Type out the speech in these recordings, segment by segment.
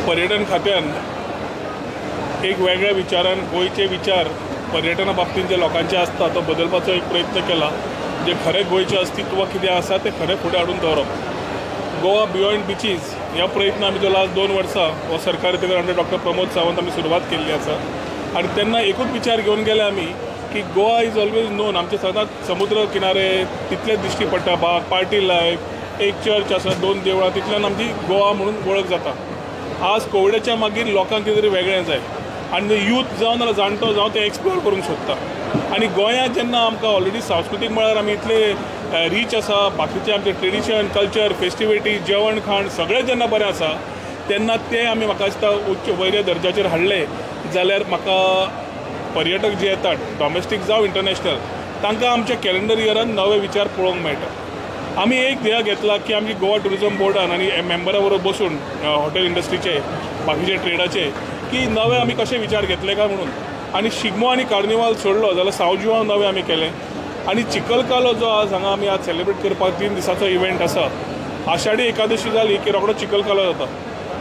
पर्यटन खात्यान एक वेगळ्या विचारान गोयचे विचार पर्यटना बाबतीत जे लोकांचे आसता तो बदलपाचो एक प्रयत्न केला. जे खरे गोयचे अस्तित्व कितें आसा ते खरे फुडें हाडून दवरप. गोवा बियॉन्ड बिचीस ह्या प्रयत्न आमी जो लास्ट 2 वर्सां हो सरकारी तेका अंडर डॉक्टर प्रमोद सावंत आमी सुरवात केल्ली आसा. आनी तेन्ना एकूच विचार घेवन गेले आमी की गोवा इज ऑलवेज नोन आमचे सदांच समुद्र किनारे तितलेच दिश्टी पडटा. बाग पार्टी लायफ एक चर्च आसा 2 देवळां तितल्यान आमची गोवा म्हणून वळख जाता. आज कोविडाच्या मागीर लोकांक कितें तरी वेगळें जाय आनी यूथ जावं नाल्यार जाणटो जावं ते एक्सप्लोर करूंक सोदता. आनी गोंयांत जेन्ना आमकां ऑलरेडी सांस्कृतीक मळार आमी इतले रीच आसा, बाकीचे आमचे ट्रेडिशन कल्चर फेस्टिविटी जेवण खाण सगळें जेन्ना बरें आसा तेन्ना ते आमी म्हाका दिसता उच्च वैऱ्या दर्जाचेर हाडले जाल्यार म्हाका पर्यटक जे येतात डॉमेस्टीक जावं इंटरनॅशनल तांकां आमच्या कॅलेंडर इयरान नवे विचार पळोवंक मेळटा. आमी एक ध्येय घेतला की आमची गोवा टुरिजम बोर्डान आनी मेंबरां बरोबर बसून हॉटेल इंडस्ट्रीचे बाकीचे ट्रेडाचे की नवे आमी कशे विचार घेतले काय म्हणून. आनी शिगमो आनी कार्निवाल सोडलो जाल्यार सावजुवां नवे आमी केले. आनी चिखलकालो जो आज हांगा आमी आज सेलिब्रेट करपाक 3 दिसाचो इव्हेंट आसा. आषाढी एकादशी जाली की रोखडो चिखलकालो जाता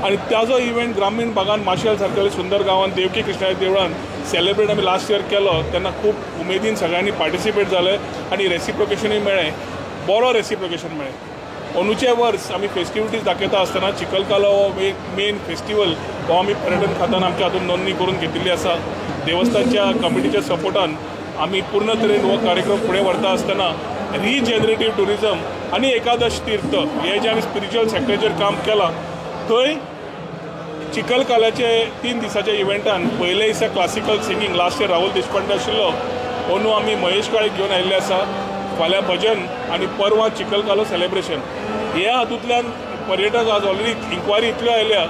आनी त्याचो इव्हेंट ग्रामीण भागांत माशेल सारकेल्या सुंदर गांवांत देवकी कृष्णाच्या देवळान सेलिब्रेट आमी लास्ट इयर केलो. तेन्ना खूब उमेदीन सगळ्यांनी पार्टिसिपेट जाले आनी रेसिप्रोकेशनूय मेळ्ळें, बरो रेसिप्रोकेशन मेळ्ळें. अंदूचे वर्स आमी फेस्टिविटीज दाखयता आसतना चिखलकालो हो एक मेन फेस्टिवल हो आमी पर्यटन खात्यान आमच्या हातून नोंदणी करून घेतिल्ली आसा. देवस्थानच्या कमिटीच्या सपोर्टान आमी पूर्ण तरेन हो कार्यक्रम फुडें व्हरता आसतना रिजेनरेटीव टुरिजम आनी एकादश तीर्थ हे जे आमी स्पिरिच्युअल सॅक्टराचेर काम केलां थंय चिखलकाल्याचे 3 दिसाच्या इव्हेंटान पयले दिसा classical singing last year Rahul Deshpande आशिल्लो अंदू आमी महेश काळेक घेवन आयिल्ले आसा. फाल्यां भजन आनी परवां चिखलकालो सेलिब्रेशन. ह्या हातूंतल्यान पर्यटक आज ऑलरेडी इन्क्वायरी इतल्यो आयल्या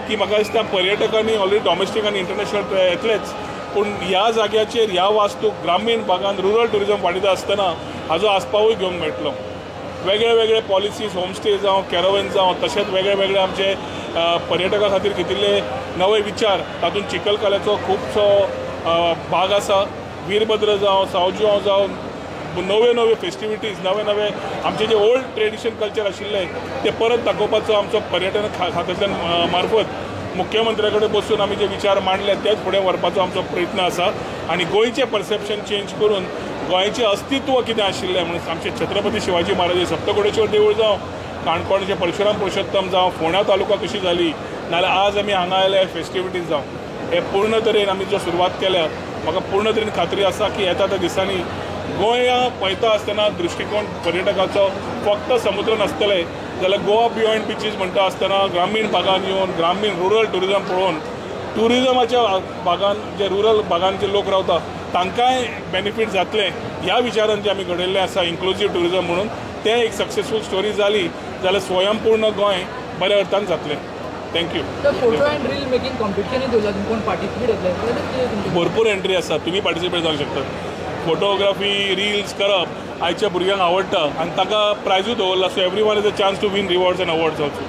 की म्हाका दिसता पर्यटकांनी ऑलरेडी डॉमेस्टीक आनी इंटरनॅशनल येतलेच पूण ह्या जाग्याचेर ह्या वास्तूक ग्रामीण भागांत रुरल टुरिजम वाडयता आसतना हाजो आस्पावूय घेवंक मेळटलो. वेगळे वेगळे पॉलिसीज होमस्टे जावं कॅरवेन जावं तशेंच वेगळे वेगळे आमचे पर्यटका खातीर घेतिल्ले नवे विचार तातूंत चिखलकाल्याचो खुबसो भाग आसा. वीरभद्र जावं सावजुवां जावं नवे नवे फेस्टिविटीज नवे नवे आमचे जे ओल्ड ट्रेडिशन कल्चर आशिल्ले ते परत दाखोवपाचो आमचो पर्यटन खात्याच्यान मार्फत मुख्यमंत्र्या कडेन बसून आमी जे विचार मांडले तेच फुडें व्हरपाचो आमचो प्रयत्न आसा. आनी गोंयचें परसेप्शन चेंज करून गोंयचें अस्तित्व कितें आशिल्लें म्हणून आमचे छत्रपती शिवाजी महाराज सप्तकोटेश्वर देवूळ जावं काणकोणचें परशुराम पुरुषोत्तम जावं फोंड्या तालुका कशी जाली नाल्यार आज आमी हांगा आयले फेस्टिविटीज जावं हे पूर्ण तरेन आमी जो सुरवात केल्या म्हाका पूर्ण तरेन खात्री आसा की येता त्या दिसांनी गोंया पळयता आसतना दृश्टिकोन पर्यटकाचो फक्त समुद्र नासतले जाल्यार गोवा बियॉन्ड बिचीस म्हणटा आसतना ग्रामीण भागांत येवन ग्रामीण रुरल टुरिजम पळोवन टुरिजमाच्या भागांत जे रुरल भागांत जे लोक रावता तांकांय बेनिफीट जातले ह्या विचारान जे आमी घडयल्लें आसा इन्क्लुजीव टुरिजम म्हणून ते एक सक्सेसफूल स्टोरी जाली जाल्यार स्वयंपूर्ण गोंय बऱ्या अर्थान जातलें. Thank you. Photo and reel making कॉम्पिटिशनूय दवरला कोण पार्टिसिपेट येतले भरपूर एंट्री आसा तुमी पार्टिसिपेट जावंक शकतात. फोटोग्राफी रील्स करप आयच्या भुरग्यांक आवडटा आनी ताका प्रायजूय दवरला so everyone is a chance to win rewards and awards also.